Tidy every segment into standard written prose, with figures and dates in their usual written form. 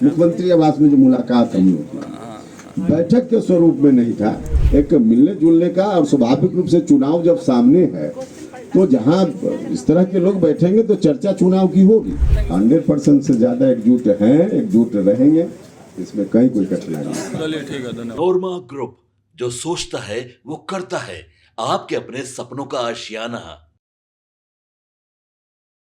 मुख्यमंत्री आवास में जो मुलाकात हम लोग की बैठक के स्वरूप में नहीं था, एक मिलने जुलने का। और स्वाभाविक रूप से चुनाव जब सामने है तो जहां इस तरह के लोग बैठेंगे तो चर्चा चुनाव की होगी। 100% से ज्यादा एकजुट हैं, एकजुट रहेंगे, इसमें कहीं कोई कठिनाई नहीं। चलिए ठीक है, धन्यवाद। नोरमा ग्रुप, जो सोचता है वो करता है, आपके अपने सपनों का आशियाना।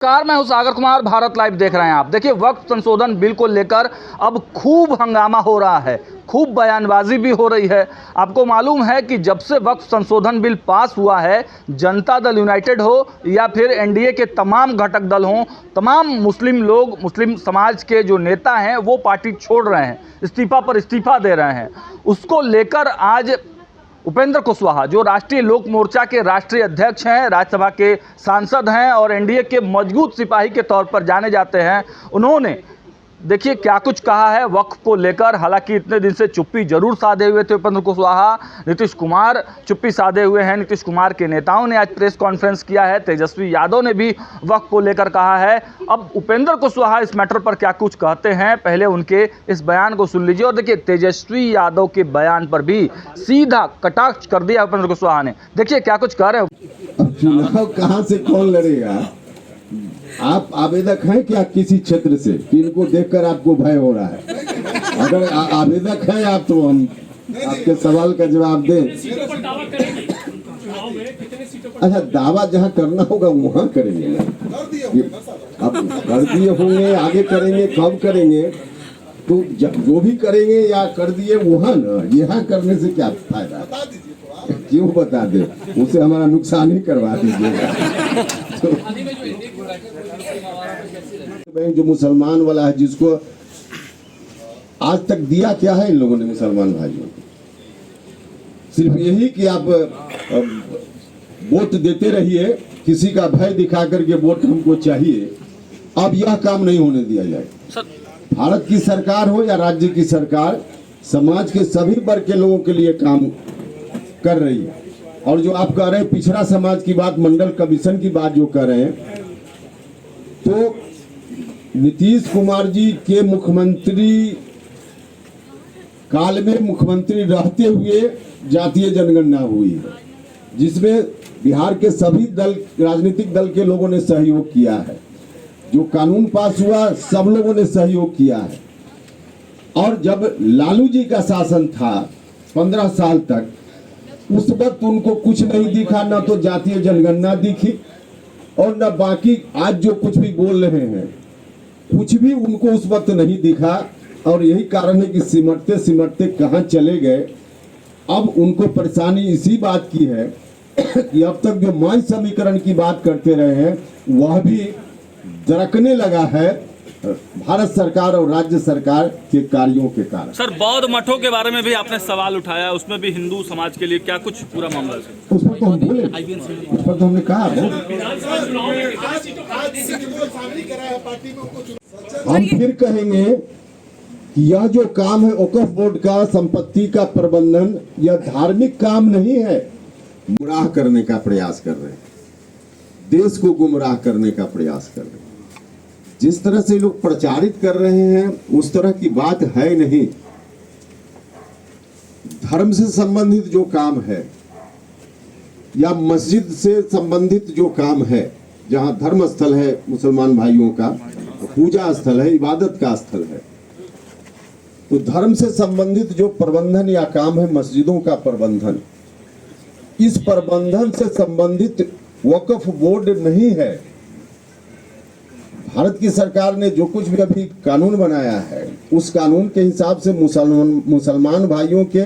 नमस्कार, मैं हूं सागर कुमार, भारत लाइव देख रहे हैं आप। देखिए, वक्फ संशोधन बिल को लेकर अब खूब हंगामा हो रहा है, खूब बयानबाजी भी हो रही है। आपको मालूम है कि जब से वक्फ संशोधन बिल पास हुआ है, जनता दल यूनाइटेड हो या फिर एनडीए के तमाम घटक दल हों, तमाम मुस्लिम लोग, मुस्लिम समाज के जो नेता हैं वो पार्टी छोड़ रहे हैं, इस्तीफा पर इस्तीफा दे रहे हैं। उसको लेकर आज उपेंद्र कुशवाहा, जो राष्ट्रीय लोक मोर्चा के राष्ट्रीय अध्यक्ष हैं, राज्यसभा के सांसद हैं और एनडीए के मजबूत सिपाही के तौर पर जाने जाते हैं, उन्होंने देखिए क्या कुछ कहा है वक्फ को लेकर। हालांकि इतने दिन से चुप्पी जरूर साधे हुए थे उपेंद्र कुशवाहा, नीतीश कुमार चुप्पी साधे हुए हैं। नीतीश कुमार के नेताओं ने आज प्रेस कॉन्फ्रेंस किया है, तेजस्वी यादव ने भी वक्फ को लेकर कहा है। अब उपेंद्र कुशवाहा इस मैटर पर क्या कुछ कहते हैं, पहले उनके इस बयान को सुन लीजिए। और देखिए, तेजस्वी यादव के बयान पर भी सीधा कटाक्ष कर दिया उपेंद्र कुशवाहा ने। देखिए क्या कुछ कह रहे हैं। चुनाव कहाँ से कौन लड़ेगा? आप आवेदक हैं क्या किसी क्षेत्र से कि इनको देखकर आपको भय हो रहा है? अगर आवेदक हैं आप तो हम आपके सवाल का जवाब दें। अच्छा, दावा जहाँ करना होगा वहाँ करेंगे ना। अब कर दिए होंगे, आगे करेंगे, कब करेंगे? तो जो भी करेंगे या कर दिए वहाँ ना, यहाँ करने से क्या फायदा? क्यों बता दे, उसे हमारा नुकसान ही करवा दीजिएगा। बैंक जो मुसलमान वाला है, जिसको आज तक दिया क्या है इन लोगों ने मुसलमान भाइयों को? सिर्फ यही कि आप वोट देते रहिए, किसी का भय दिखा करके वोट हमको चाहिए। अब यह काम नहीं होने दिया जाए। भारत की सरकार हो या राज्य की सरकार, समाज के सभी वर्ग के लोगों के लिए काम कर रही है। और जो आप कह रहे हैं पिछड़ा समाज की बात, मंडल कमीशन की बात जो कर रहे हैं, तो नीतीश कुमार जी के मुख्यमंत्री काल में मुख्यमंत्री रहते हुए जातीय जनगणना हुई है, जिसमें बिहार के सभी दल, राजनीतिक दल के लोगों ने सहयोग किया है। जो कानून पास हुआ सब लोगों ने सहयोग किया है। और जब लालू जी का शासन था 15 साल तक, उस वक्त उनको कुछ नहीं दिखा, ना तो जातीय जनगणना दिखी और न बाकी आज जो कुछ भी बोल रहे हैं, कुछ भी उनको उस वक्त नहीं दिखा। और यही कारण है कि सिमटते सिमटते कहां चले गए। अब उनको परेशानी इसी बात की है कि अब तक जो मान समीकरण की बात करते रहे हैं वह भी दरकने लगा है भारत सरकार और राज्य सरकार के कार्यों के कारण। सर, बौद्ध मठों के बारे में भी आपने सवाल उठाया, उसमें भी हिंदू समाज के लिए क्या कुछ पूरा मामला है? उस पर तो हम बोले, उस पर तो हमने कहा हम फिर कहेंगे कि यह जो काम है वक्फ बोर्ड का, संपत्ति का प्रबंधन, यह धार्मिक काम नहीं है। गुमराह करने का प्रयास कर रहे हैं, देश को गुमराह करने का प्रयास कर रहे हैं। जिस तरह से लोग प्रचारित कर रहे हैं उस तरह की बात है नहीं। धर्म से संबंधित जो काम है या मस्जिद से संबंधित जो काम है, जहां धर्म स्थल है मुसलमान भाइयों का, पूजा स्थल है, इबादत का स्थल है, तो धर्म से संबंधित जो प्रबंधन या काम है मस्जिदों का प्रबंधन, इस प्रबंधन से संबंधित वक्फ बोर्ड नहीं है। भारत की सरकार ने जो कुछ भी अभी कानून बनाया है, उस कानून के हिसाब से मुसलमान भाइयों के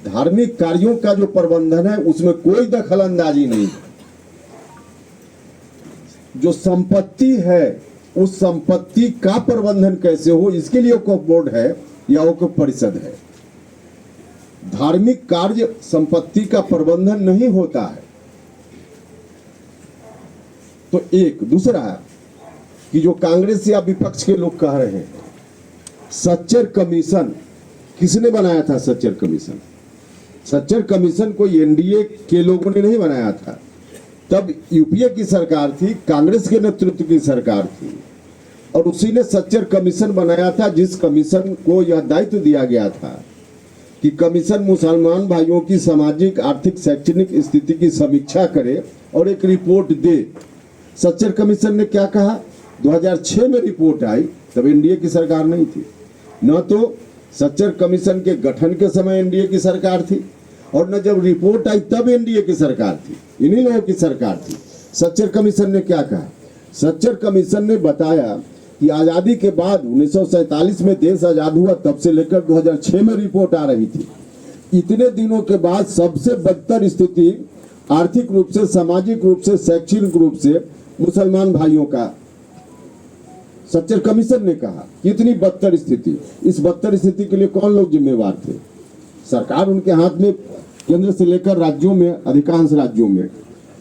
धार्मिक कार्यों का जो प्रबंधन है उसमें कोई दखल अंदाजी नहीं है। जो संपत्ति है उस संपत्ति का प्रबंधन कैसे हो, इसके लिए वक्फ बोर्ड है या वक्फ परिषद है। धार्मिक कार्य संपत्ति का प्रबंधन नहीं होता है। तो एक दूसरा कि जो कांग्रेस या विपक्ष के लोग कह रहे हैं, सच्चर कमीशन किसने बनाया था? सच्चर कमीशन, सच्चर कमीशन कोई एनडीए के लोगों ने नहीं बनाया था। तब यूपीए की सरकार थी, कांग्रेस के नेतृत्व की सरकार थी। और उसी ने सच्चर कमीशन बनाया था, जिस कमीशन को यह दायित्व दिया गया था कि कमीशन मुसलमान भाइयों की सामाजिक, आर्थिक, शैक्षणिक स्थिति की समीक्षा करे और एक रिपोर्ट दे। सच्चर कमीशन ने क्या कहा? 2006 में रिपोर्ट आई, तब एनडीए की सरकार नहीं थी। न तो सच्चर कमीशन के गठन के समय एनडीए की सरकार थी, और न जब रिपोर्ट आई तब एनडीए की सरकार थी, इन्हीं लोगों की सरकार थी। सच्चर कमीशन ने क्या कहा? सच्चर कमीशन ने बताया कि आज़ादी के बाद 1947 में देश आज़ाद हुआ, तब से लेकर 2006 में रिपोर्ट आ रही थी। इतने दिनों के बाद सबसे बदतर स्थिति आर्थिक रूप से, सामाजिक रूप से, शैक्षणिक रूप से मुसलमान भाइयों का सच्चर कमीशन ने कहा कि इतनी बदतर स्थिति। इस बदतर स्थिति के लिए कौन लोग जिम्मेवार थे? सरकार उनके हाथ में, केंद्र से लेकर राज्यों में, अधिकांश राज्यों में।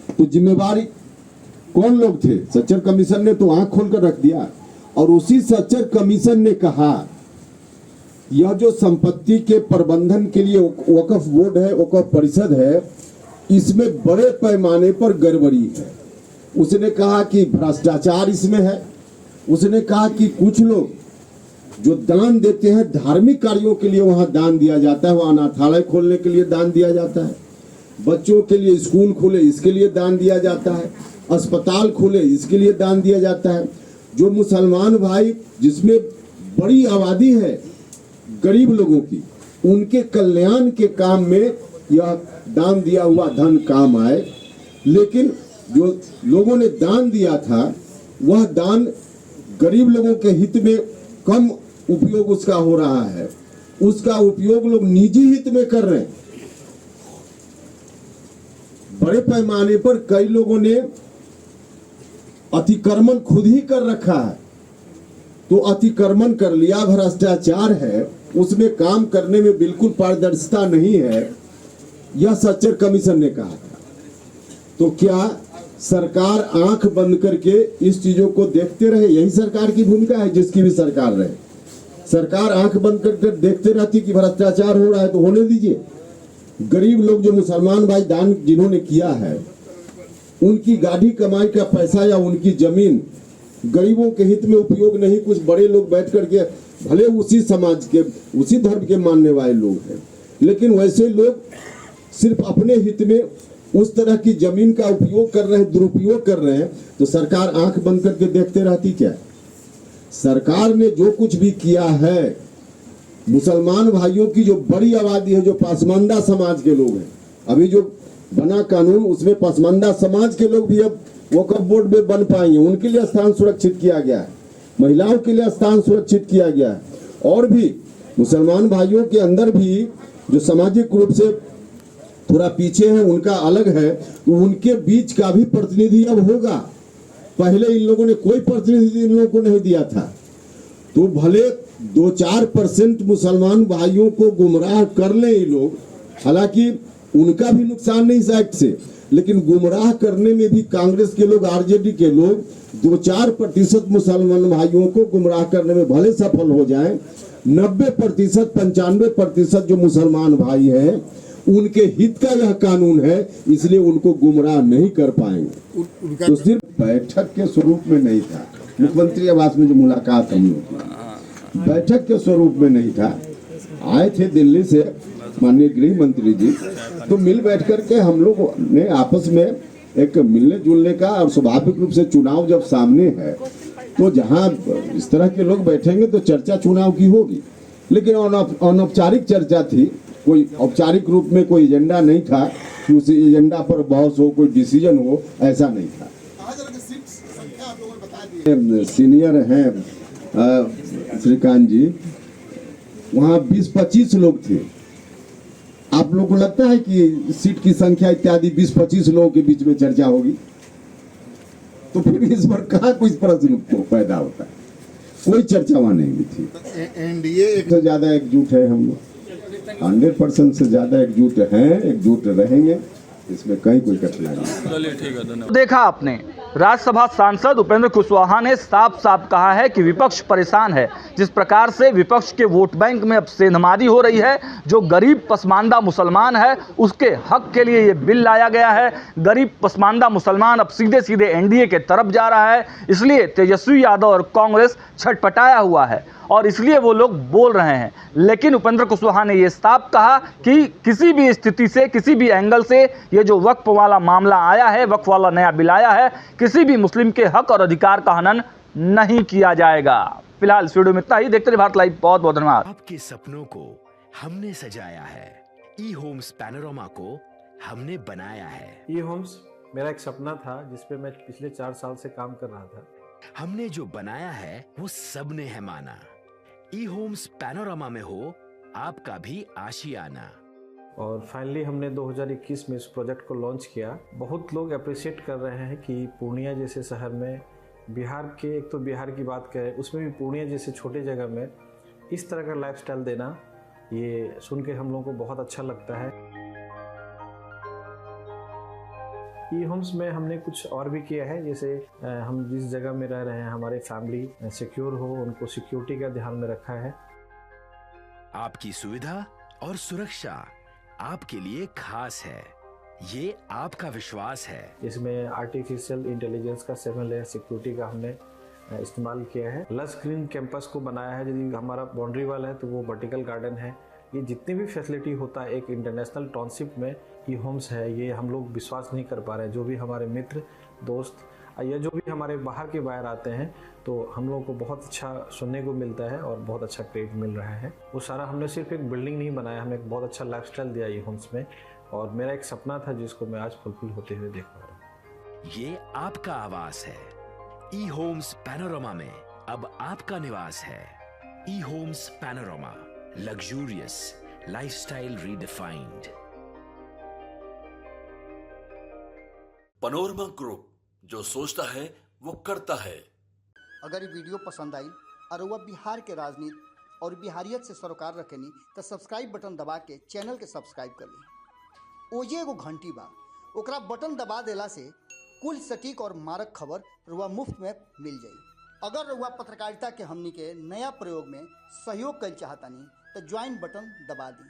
तो जिम्मेवारी कौन लोग थे? सच्चर कमीशन ने तो आंख खोलकर रख दिया। और उसी सच्चर कमीशन ने कहा यह जो संपत्ति के प्रबंधन के लिए वक्फ बोर्ड है, वक्फ परिषद है, इसमें बड़े पैमाने पर गड़बड़ी है। उसने कहा कि भ्रष्टाचार इसमें है। उसने कहा कि कुछ लोग जो दान देते हैं धार्मिक कार्यों के लिए, वहां दान दिया जाता है, वहां अनाथालय खोलने के लिए दान दिया जाता है, बच्चों के लिए स्कूल खुले इसके लिए दान दिया जाता है, अस्पताल खुले इसके लिए दान दिया जाता है। जो मुसलमान भाई, जिसमें बड़ी आबादी है गरीब लोगों की, उनके कल्याण के काम में यह दान दिया हुआ धन काम आए। लेकिन जो लोगों ने दान दिया था, वह दान गरीब लोगों के हित में कम उपयोग उसका हो रहा है, उसका उपयोग लोग निजी हित में कर रहे हैं। बड़े पैमाने पर कई लोगों ने अतिक्रमण खुद ही कर रखा है। तो अतिक्रमण कर लिया, भ्रष्टाचार है, उसमें काम करने में बिल्कुल पारदर्शिता नहीं है, यह सच्चर कमीशन ने कहा था। तो क्या सरकार आंख बंद करके इस चीजों को देखते रहे? यही सरकार की भूमिका है, जिसकी भी सरकार रहे। सरकार आंख बंद करके देखते रहती कि भ्रष्टाचार हो रहा है तो होने दीजिए। गरीब लोग, जो मुसलमान भाई दान जिन्होंने किया है, उनकी गाढ़ी कमाई का पैसा या उनकी जमीन गरीबों के हित में उपयोग नहीं, कुछ बड़े लोग बैठ करके, भले उसी समाज के, उसी धर्म के मानने वाले लोग हैं, लेकिन वैसे लोग सिर्फ अपने हित में उस तरह की जमीन का उपयोग कर रहे हैं, दुरुपयोग कर रहे हैं। तो सरकार आंख बंद करके देखते रहती क्या? सरकार ने जो कुछ भी किया है, मुसलमान भाइयों की जो बड़ी आबादी है, जो पसमानदा समाज के लोग हैं, अभी जो बना कानून उसमें पसमानदा समाज के लोग भी अब वक्फ बोर्ड में बन पाएंगे, उनके लिए स्थान सुरक्षित किया गया है, महिलाओं के लिए स्थान सुरक्षित किया गया है। और भी मुसलमान भाइयों के अंदर भी जो सामाजिक रूप से थोड़ा पीछे है, उनका अलग है, तो उनके बीच का भी प्रतिनिधि अब होगा। पहले इन लोगों ने कोई प्रतिनिधि इन लोगों को नहीं दिया था। तो भले 2-4% मुसलमान भाइयों को गुमराह कर ले ये लोग, हालांकि उनका भी नुकसान नहीं इस एक्ट से, लेकिन गुमराह करने में भी कांग्रेस के लोग, आरजेडी के लोग 2-4% मुसलमान भाइयों को गुमराह करने में भले सफल हो जाएं, 90%, 95% जो मुसलमान भाई हैं, उनके हित का यह कानून है, इसलिए उनको गुमराह नहीं कर पाएंगे। तो सिर्फ बैठक के स्वरूप में नहीं था, मुख्यमंत्री आवास में जो मुलाकात हम लोग की, बैठक के स्वरूप में नहीं था। आए थे दिल्ली से माननीय गृह मंत्री जी, तो मिल बैठ करके हम लोग ने आपस में एक मिलने जुलने का, और स्वाभाविक रूप से चुनाव जब सामने है तो जहां इस तरह के लोग बैठेंगे तो चर्चा चुनाव की होगी, लेकिन अनौपचारिक चर्चा थी। कोई औपचारिक रूप में कोई एजेंडा नहीं था कि उस एजेंडा पर बहस हो, कोई डिसीजन हो, ऐसा नहीं था। सीनियर हैं श्रीकांत जी, वहाँ 20-25 लोग थे। आप लोगों को लगता है कि सीट की संख्या इत्यादि 20-25 लोगों के बीच में चर्चा होगी? तो फिर इस पर कहाँ कोई प्रश्न पैदा होता है? कोई चर्चा वहाँ नहीं हुई थी। एनडीए से ज्यादा एकजुट है हम लोग, 100% से ज्यादा एकजुट हैं, एकजुट रहेंगे, इसमें कहीं कोई कठिनाई नहीं। देखा आपने राज्यसभा सांसद उपेंद्र कुशवाहा ने साफ साफ कहा है कि विपक्ष परेशान है। जिस प्रकार से विपक्ष के वोट बैंक में अब सेंधमारी हो रही है, जो गरीब पसमानदा मुसलमान है उसके हक के लिए ये बिल लाया गया है। गरीब पसमानदा मुसलमान अब सीधे सीधे एनडीए के तरफ जा रहा है, इसलिए तेजस्वी यादव और कांग्रेस छटपटाया हुआ है और इसलिए वो लोग बोल रहे हैं। लेकिन उपेंद्र कुशवाहा ने ये साफ कहा कि किसी भी स्थिति से, किसी भी एंगल से ये जो वक्फ वाला मामला आया है, वक्फ वाला नया बिल आया है, किसी भी मुस्लिम के हक और अधिकार का हनन नहीं किया जाएगा। फिलहाल इस वीडियो में इतना ही। देखते रहिए भारत लाइव। बहुत बहुत धन्यवाद। आपके सपनों को हमने सजाया है, ई होम्स पैनोरमा को हमने बनाया है। ई होम्स मेरा एक सपना था जिसपे मैं पिछले 4 साल से काम कर रहा था। हमने जो बनाया है वो सबने है माना। ई होम्स पैनोरमा में हो आपका भी आशियाना। और फाइनली हमने 2021 में इस प्रोजेक्ट को लॉन्च किया। बहुत लोग अप्रिशिएट कर रहे हैं कि पूर्णिया जैसे शहर में, बिहार के, एक तो बिहार की बात करें उसमें भी पूर्णिया जैसे छोटे जगह में इस तरह का लाइफस्टाइल देना, ये सुन के हम लोगों को बहुत अच्छा लगता है। ई होम्स में हमने कुछ और भी किया है, जैसे हम जिस जगह में रह रहे हैं हमारे फैमिली सिक्योर हो, उनको सिक्योरिटी का ध्यान में रखा है। आपकी सुविधा और सुरक्षा आपके लिए खास है, ये आपका विश्वास है। इसमें आर्टिफिशियल इंटेलिजेंस का 7 लेयर सिक्योरिटी का हमने इस्तेमाल किया है। लस ग्रीन कैंपस को बनाया है। यदि हमारा बाउंड्री वाल है तो वो वर्टिकल गार्डन है। ये जितनी भी फैसिलिटी होता है एक इंटरनेशनल टाउनशिप में ई होम्स है, ये हम लोग विश्वास नहीं कर पा रहे हैं। जो भी हमारे मित्र, दोस्त या जो भी हमारे बाहर के बाहर आते हैं तो हम लोगों को बहुत अच्छा सुनने को मिलता है और बहुत अच्छा क्रेडिट मिल रहा है। वो सारा हमने सिर्फ एक बिल्डिंग नहीं बनाया, हमें एक बहुत अच्छा लाइफस्टाइल दिया ई होम्स में, और मेरा एक सपना था जिसको मैं आज फुलफिल होते हुए देख पा रहा हूँ। ये आपका आवास है। ई होम्स पैनोरमा में अब आपका निवास है। E Homes Panorama, luxurious lifestyle redefined. Panorama Group, जो सोचता है वो करता है। अगर ये वीडियो पसंद आई और वह बिहार के राजनीति और बिहारियत से सरोकार रखेनी तो सब्सक्राइब बटन दबा के चैनल के सब्सक्राइब कर ली। ओजे एगो घंटी बा, ओकरा बटन दबा देला से कुल सटीक और मारक खबर रुआ मुफ्त में मिल जाई। अगर रुआ पत्रकारिता के हमनी के नया प्रयोग में सहयोग कर चाहतानी तो ज्वाइन बटन दबा दी।